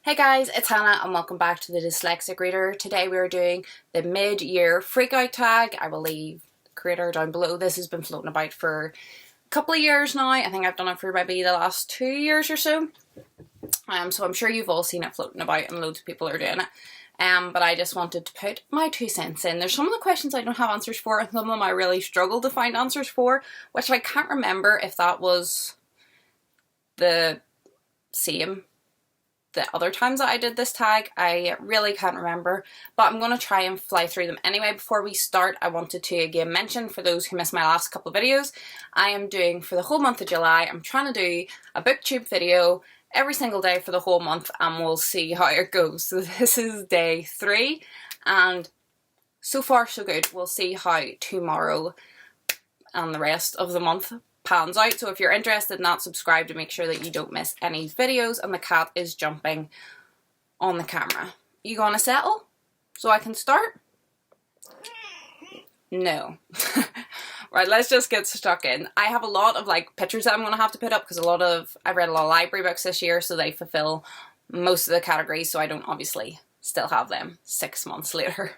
Hey guys, it's Hannah and welcome back to the Dyslexic Reader. Today we are doing the mid-year freakout tag. I will leave the creator down below. This has been floating about for a couple of years now. I think I've done it for maybe the last 2 years or so. So I'm sure you've all seen it floating about and loads of people are doing it. But I just wanted to put my 2 cents in. There's some of the questions I don't have answers for and some of them I really struggle to find answers for, which I can't remember if that was the same the other times that I did this tag. I really can't remember, but I'm going to try and fly through them anyway. Before we start, I wanted to again mention, for those who missed my last couple of videos, I am doing for the whole month of July, I'm trying to do a booktube video every single day for the whole month and we'll see how it goes. So this is day 3 and so far so good. We'll see how tomorrow and the rest of the month pans out. So if you're interested in that, subscribe to make sure that you don't miss any videos. And the cat is jumping on the camera. You gonna settle so I can start? No. Right, let's just get stuck in. I have a lot of pictures that I'm gonna have to put up because I've read a lot of library books this year, so they fulfill most of the categories, so I don't obviously still have them 6 months later.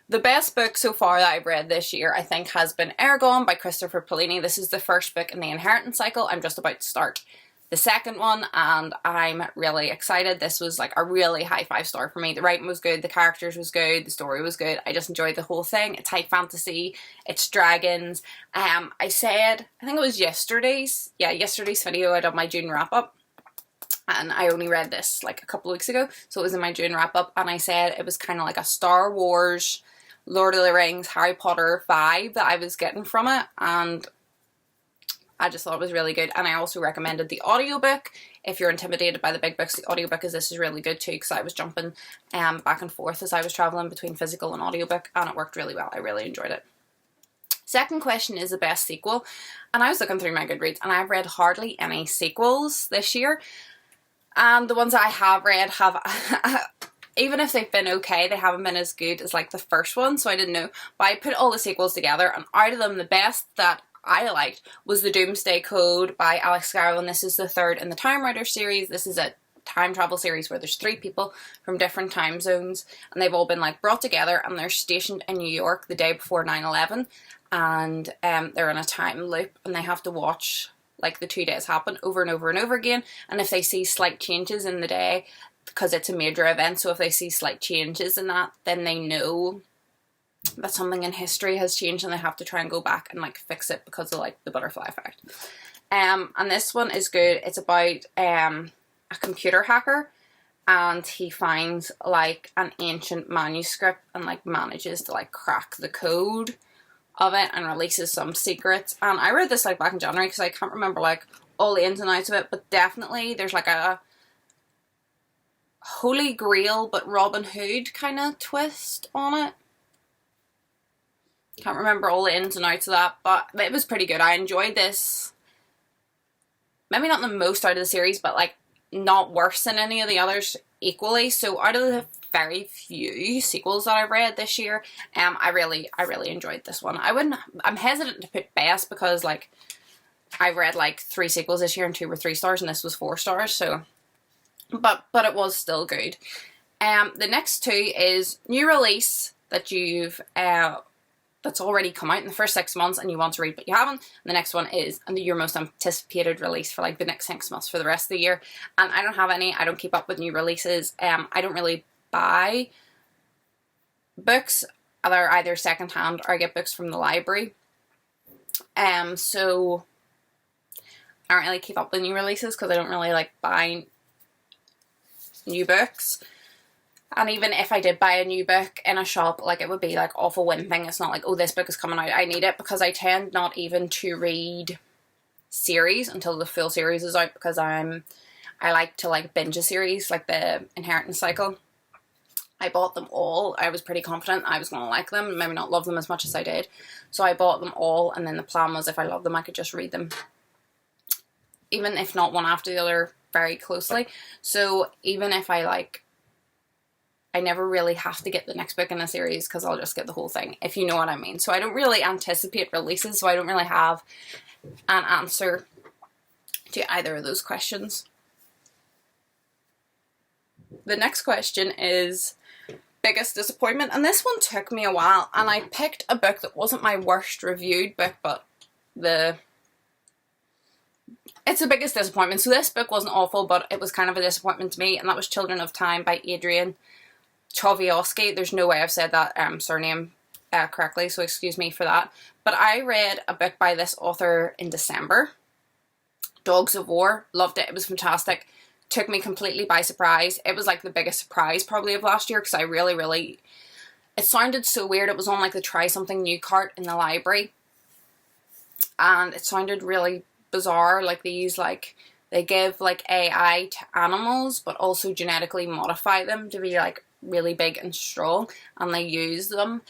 The best book so far that I've read this year, I think, has been Eragon by Christopher Paolini. This is the first book in the Inheritance cycle. I'm just about to start the second one and I'm really excited. This was like a really high 5-star for me. The writing was good, the characters was good, the story was good. I just enjoyed the whole thing. It's high fantasy, it's dragons. I think it was yesterday's video, I did my June wrap up. And I only read this like a couple of weeks ago, so it was in my June wrap up, and I said it was kind of like a Star Wars, Lord of the Rings, Harry Potter vibe that I was getting from it, and I just thought it was really good. And I also recommended the audiobook. If you're intimidated by the big books, the audiobook this is really good too, because I was jumping back and forth as I was traveling between physical and audiobook, and it worked really well. I really enjoyed it. Second question is the best sequel, and I was looking through my Goodreads and I've read hardly any sequels this year. And the ones I have read have, even if they've been okay, they haven't been as good as like the first one, so I didn't know. But I put all the sequels together, and out of them, the best that I liked was The Doomsday Code by Alex Scarrow, and this is the third in the Time Rider series. This is a time travel series where there's 3 people from different time zones, and they've all been like brought together, and they're stationed in New York the day before 9/11, and they're in a time loop, and they have to watch like the 2 days happen over and over and over again, and if they see slight changes in the day, because it's a major event, so if they see slight changes in that, then they know that something in history has changed and they have to try and go back and like fix it because of like the butterfly effect. And this one is good. It's about a computer hacker, and he finds like an ancient manuscript and like manages to like crack the code of it and releases some secrets. And I read this like back in January because I can't remember like all the ins and outs of it, but definitely there's like a Holy Grail but Robin Hood kind of twist on it. Can't remember all the ins and outs of that, but it was pretty good. I enjoyed this. Maybe not the most out of the series, but like not worse than any of the others equally. So out of the very few sequels that I've read this year, I really enjoyed this one. I'm hesitant to put best because like I've read like 3 sequels this year and 2 were 3 stars and this was 4 stars, so but it was still good. The next 2 is new release that you've that's already come out in the first 6 months and you want to read but you haven't. And the next one is your most anticipated release for like the next 6 months for the rest of the year. And I don't have any. I don't keep up with new releases. I don't really buy books. They're either secondhand or I get books from the library. So I don't really keep up with new releases because I don't really like buying new books. And even if I did buy a new book in a shop, like it would be like off a whim thing. It's not like, oh, this book is coming out, I need it, because I tend not even to read series until the full series is out, because I like to like binge a series, like the Inheritance cycle. I bought them all. I was pretty confident I was going to like them, maybe not love them as much as I did. So I bought them all, and then the plan was if I loved them I could just read them, even if not one after the other, very closely. So even if I never really have to get the next book in a series because I'll just get the whole thing, if you know what I mean. So I don't really anticipate releases, so I don't really have an answer to either of those questions. the next question is biggest disappointment, and this one took me a while, and I picked a book that wasn't my worst reviewed book, but it's the biggest disappointment. So this book wasn't awful, but it was kind of a disappointment to me, and that was Children of Time by Adrian Choviosky. There's no way I've said that surname correctly, so excuse me for that. But I read a book by this author in December, Dogs of War. Loved it. It was fantastic. Took me completely by surprise. It was like the biggest surprise probably of last year, because I really, it sounded so weird. It was on like the try something new cart in the library, and it sounded really bizarre. Like these, like they give like AI to animals but also genetically modify them to be like really big and strong, and they use them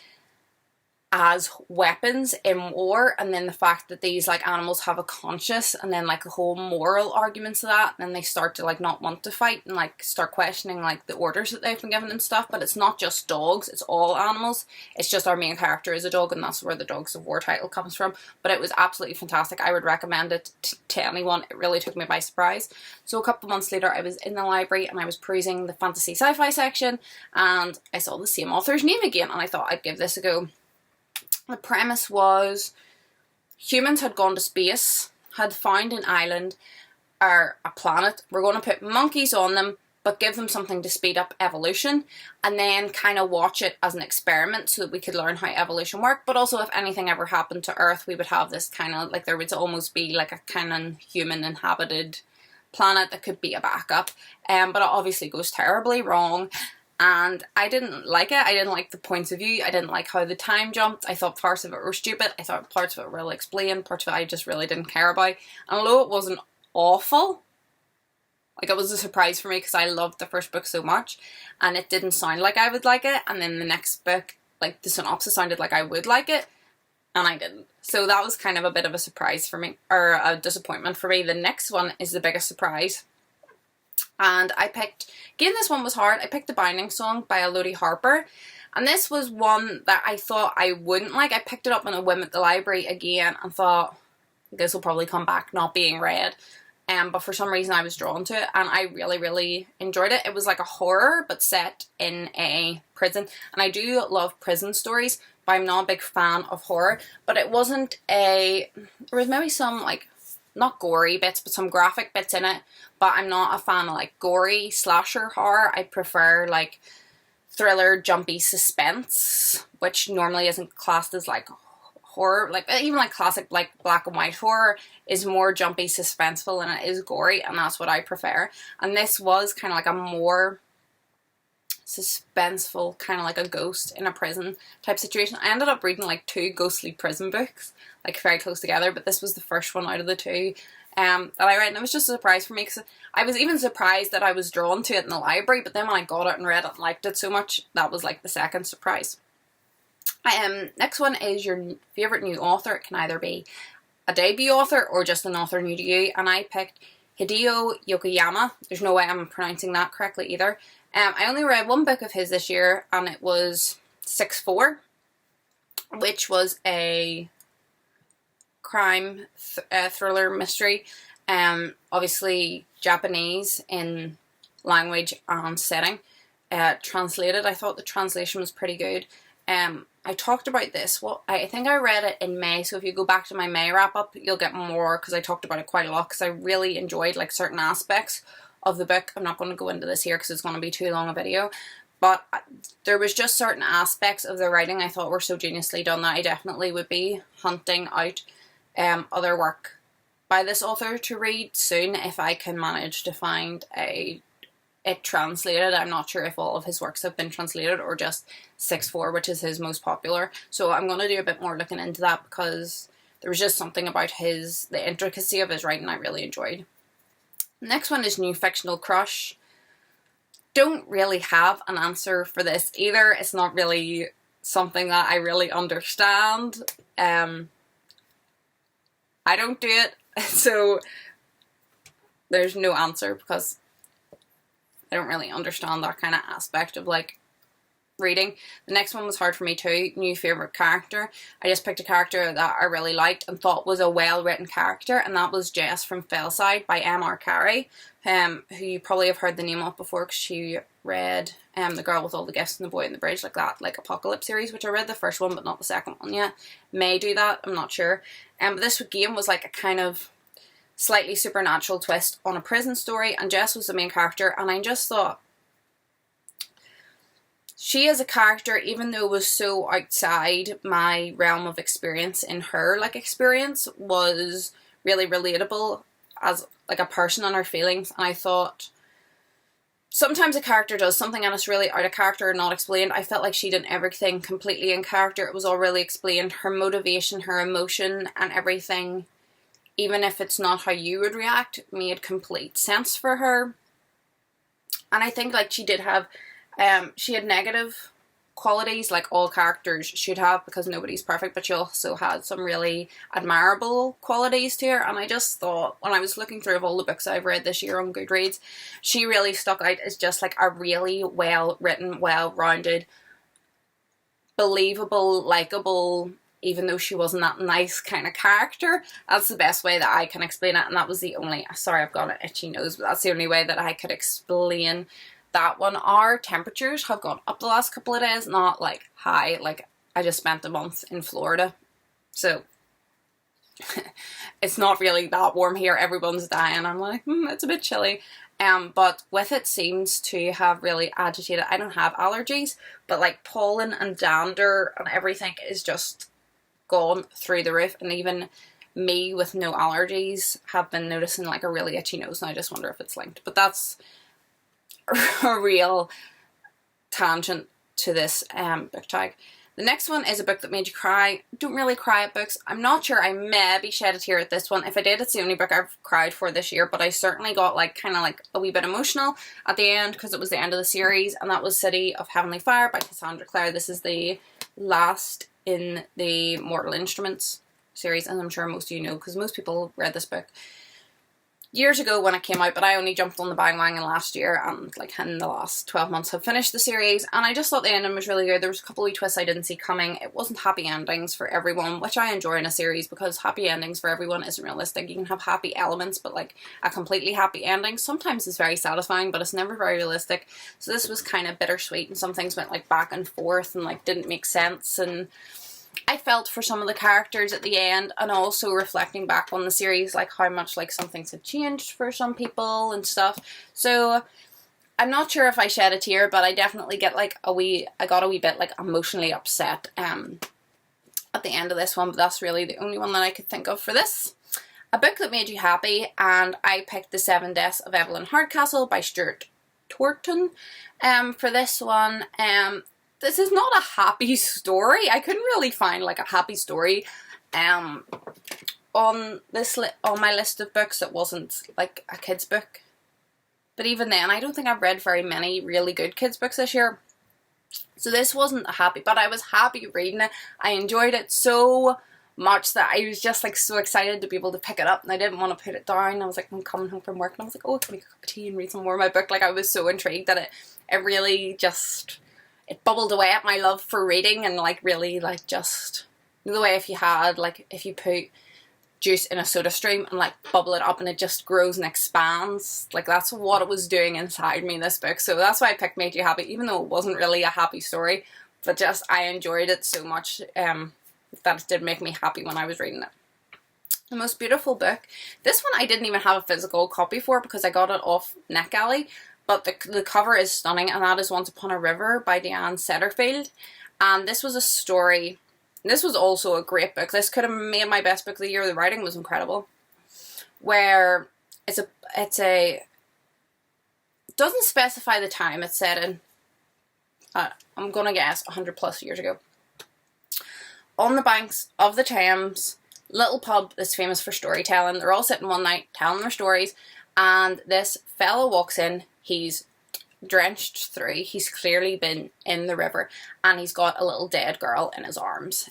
as weapons in war. And then the fact that these like animals have a conscience, and then like a whole moral arguments to that, and then they start to like not want to fight and like start questioning like the orders that they've been given and stuff. But it's not just dogs, it's all animals. It's just our main character is a dog, and that's where the Dogs of War title comes from. But it was absolutely fantastic. I would recommend it to anyone. It really took me by surprise. So a couple of months later I was in the library and I was perusing the fantasy sci-fi section, and I saw the same author's name again, and I thought I'd give this a go. The premise was humans had gone to space, had found an island or a planet. We're going to put monkeys on them, but give them something to speed up evolution, and then kind of watch it as an experiment so that we could learn how evolution worked. But also if anything ever happened to Earth, we would have this kind of, like there would almost be like a kind of human inhabited planet that could be a backup. But it obviously goes terribly wrong. And I didn't like it. I didn't like the points of view. I didn't like how the time jumped. I thought parts of it were stupid. I thought parts of it were well explained. Parts of it I just really didn't care about. And although it wasn't awful, like it was a surprise for me because I loved the first book so much, and it didn't sound like I would like it. And then the next book, like the synopsis sounded like I would like it, and I didn't. So that was kind of a bit of a surprise for me, or a disappointment for me. The next one is the biggest surprise. And I picked, again this one was hard, I picked The Binding Song by Elodie Harper. And this was one that I thought I wouldn't like. I picked it up on a whim at the library again and thought, this will probably come back not being read. But for some reason I was drawn to it, and I really enjoyed it. It was like a horror but set in a prison. And I do love prison stories, but I'm not a big fan of horror. But it wasn't there was maybe some like, not gory bits, but some graphic bits in it. But I'm not a fan of like gory slasher horror. I prefer like thriller, jumpy suspense, which normally isn't classed as like horror. Like even like classic like black and white horror is more jumpy, suspenseful, and it is gory, and that's what I prefer. And this was kind of like a more suspenseful, kind of like a ghost in a prison type situation. I ended up reading like 2 ghostly prison books, like very close together, but this was the first one out of the 2 that I read, and it was just a surprise for me, because I was even surprised that I was drawn to it in the library, but then when I got it and read it and liked it so much, that was like the second surprise. Next one is your favourite new author. It can either be a debut author or just an author new to you, and I picked Hideo Yokoyama. There's no way I'm pronouncing that correctly either. I only read 1 book of his this year, and it was 6-4, which was a crime thriller mystery. Obviously Japanese in language and setting. Translated, I thought the translation was pretty good. I talked about this, well, I think I read it in May, so if you go back to my May wrap up, you'll get more, because I talked about it quite a lot, because I really enjoyed like certain aspects of the book. I'm not going to go into this here because it's going to be too long a video, but there was just certain aspects of the writing I thought were so geniusly done that I definitely would be hunting out other work by this author to read soon if I can manage to find it translated. I'm not sure if all of his works have been translated or just 6-4, which is his most popular. So I'm going to do a bit more looking into that, because there was just something about the intricacy of his writing I really enjoyed. Next one is New Fictional Crush. Don't really have an answer for this either. It's not really something that I really understand. I don't do it, so there's no answer, because I don't really understand that kind of aspect of like reading. The next one was hard for me too. New favourite character. I just picked a character that I really liked and thought was a well-written character, and that was Jess from Fellside by M.R. Carey, who you probably have heard the name of before because she read The Girl with All the Gifts and the Boy in the Bridge, like that, like Apocalypse series, which I read the first one but not the second one yet. May do that, I'm not sure. But this game was like a kind of slightly supernatural twist on a prison story, and Jess was the main character, and I just thought she as a character, even though it was so outside my realm of experience in her like experience, was really relatable as like a person and her feelings. And I thought sometimes a character does something and it's really out of character or not explained. I felt like she did everything completely in character. It was all really explained. Her motivation, her emotion and everything, even if it's not how you would react, made complete sense for her. And I think like she did have she had negative qualities like all characters should have, because nobody's perfect, but she also had some really admirable qualities to her. And I just thought, when I was looking through all the books I've read this year on Goodreads, she really stuck out as just like a really well written, well-rounded, believable, likable, even though she wasn't that nice kind of character. That's the best way that I can explain it, and that was the only, sorry I've got an itchy nose, but that's the only way that I could explain that one. Our temperatures have gone up the last couple of days, not like high, like I just spent a month in Florida, so it's not really that warm here. Everyone's dying. I'm like, it's a bit chilly. But with it seems to have really agitated. I don't have allergies, but like pollen and dander and everything is just gone through the roof, and even me with no allergies have been noticing like a really itchy nose, and I just wonder if it's linked. But that's a real tangent to this book tag. The next one is a book that made you cry. Don't really cry at books. I'm not sure. I maybe shed a tear at this one. If I did, it's the only book I've cried for this year, but I certainly got like kind of like a wee bit emotional at the end because it was the end of the series, and that was City of Heavenly Fire by Cassandra Clare. This is the last in the Mortal Instruments series, and I'm sure most of you know because most people read this book years ago when it came out, but I only jumped on the bandwagon last year, and like in the last 12 months have finished the series, and I just thought the ending was really good. There was a couple of twists I didn't see coming. It wasn't happy endings for everyone, which I enjoy in a series, because happy endings for everyone isn't realistic. You can have happy elements, but like a completely happy ending sometimes is very satisfying, but it's never very realistic. So this was kind of bittersweet, and some things went like back and forth and like didn't make sense, and I felt for some of the characters at the end, and also reflecting back on the series, like how much like some things had changed for some people and stuff. So I'm not sure if I shed a tear, but I definitely get like I got a wee bit like emotionally upset at the end of this one, but that's really the only one that I could think of for this. A book that made you happy, and I picked The 7 Deaths of Evelyn Hardcastle by Stuart Torton. For this one, this is not a happy story. I couldn't really find like a happy story on this on my list of books that wasn't like a kid's book. But even then, I don't think I've read very many really good kids books this year. So this wasn't a happy, but I was happy reading it. I enjoyed it so much that I was just like so excited to be able to pick it up, and I didn't want to put it down. I was like, I'm coming home from work, and I was like, oh, I can make a cup of tea and read some more of my book. Like I was so intrigued that it really just, it bubbled away at my love for reading, and like really like just the way if you put juice in a soda stream and like bubble it up and it just grows and expands, like that's what it was doing inside me, this book. So that's why I picked Made You Happy, even though it wasn't really a happy story, but just I enjoyed it so much that it did make me happy when I was reading it. The Most Beautiful Book. This one I didn't even have a physical copy for because I got it off NetGalley. But the cover is stunning, and that is Once Upon a River by Diane Setterfield. And this was a story, and this was also a great book. This could have made my best book of the year. The writing was incredible. Where it doesn't specify the time it's set in. I'm gonna guess 100 plus years ago. On the banks of the Thames, little pub that's famous for storytelling. They're all sitting one night telling their stories, and this fella walks in. He's drenched through. He's clearly been in the river, and he's got a little dead girl in his arms.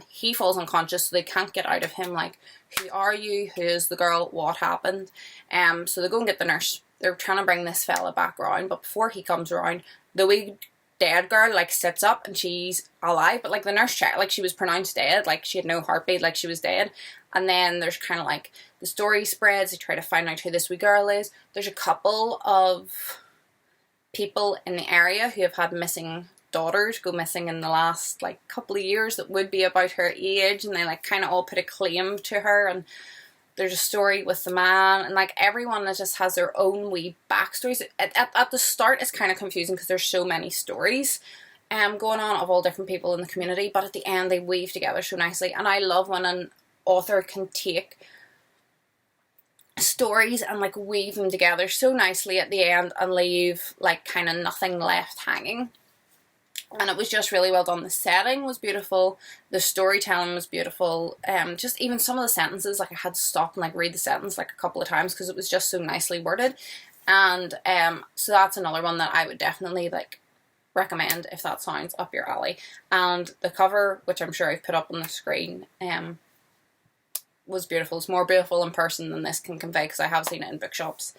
He falls unconscious, so they can't get out of him. Like, who are you? Who is the girl? What happened? So they go and get the nurse. They're trying to bring this fella back around, but before he comes around, the wee dead girl like sits up and she's alive, but like the nurse checked, like she was pronounced dead, like she had no heartbeat, like she was dead. And then there's kind of like the story spreads, they try to find out who this wee girl is. There's a couple of people in the area who have had missing daughters go missing in the last like couple of years that would be about her age, and they like kind of all put a claim to her. And there's a story with the man, and like everyone that just has their own wee backstories. At the start it's kind of confusing because there's so many stories going on of all different people in the community, but at the end they weave together so nicely. And I love when an author can take stories and like weave them together so nicely at the end and leave like kind of nothing left hanging. And it was just really well done. The setting was beautiful, the storytelling was beautiful, just even some of the sentences, like I had to stop and like read the sentence like a couple of times because it was just so nicely worded. And so that's another one that I would definitely like recommend if that sounds up your alley. And the cover, which I'm sure I've put up on the screen, was beautiful. It's more beautiful in person than this can convey because I have seen it in bookshops.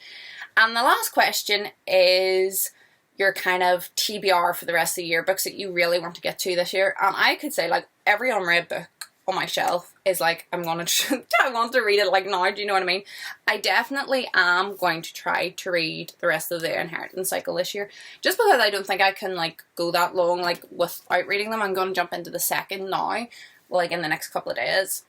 And the last question is your kind of TBR for the rest of the year, books that you really want to get to this year. And I could say like every unread book on my shelf is like, I want to read it like now, do you know what I mean? I definitely am going to try to read the rest of the Inheritance cycle this year, just because I don't think I can like go that long like without reading them. I'm going to jump into the second now, like in the next couple of days,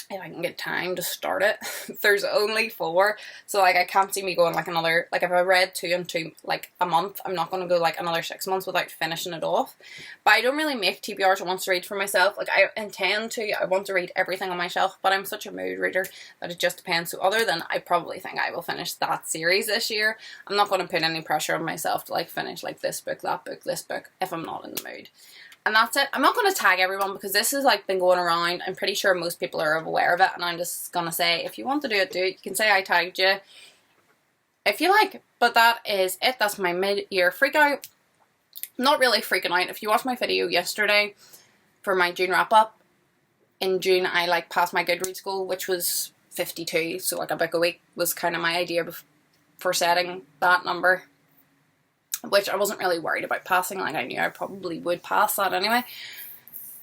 if I can get time to start it. There's only 4, so like I can't see me going like another, like if I read 2 in 2 like a month, I'm not going to go like another 6 months without finishing it off. But I don't really make TBRs I want to read for myself. Like I intend to, I want to read everything on my shelf, but I'm such a mood reader that it just depends. So other than I probably think I will finish that series this year, I'm not going to put any pressure on myself to like finish like this book, that book, this book if I'm not in the mood. And that's it. I'm not going to tag everyone because this has like been going around. I'm pretty sure most people are aware of it, and I'm just going to say, if you want to do it, do it. You can say I tagged you if you like. But that is it. That's my mid-year freak out. Not really freaking out. If you watched my video yesterday for my June wrap-up, in June I like passed my Goodreads goal, which was 52. So like a book a week was kind of my idea for setting that number, which I wasn't really worried about passing. Like I knew I probably would pass that anyway.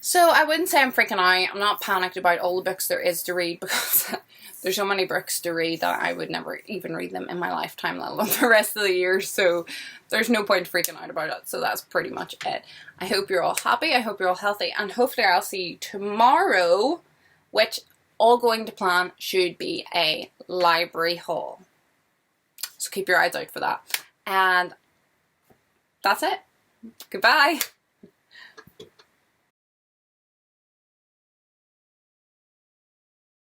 So I wouldn't say I'm freaking out. I'm not panicked about all the books there is to read because there's so many books to read that I would never even read them in my lifetime, let alone the rest of the year. So there's no point freaking out about it. So that's pretty much it. I hope you're all happy. I hope you're all healthy. And hopefully I'll see you tomorrow, which all going to plan should be a library haul. So keep your eyes out for that. And that's it. Goodbye.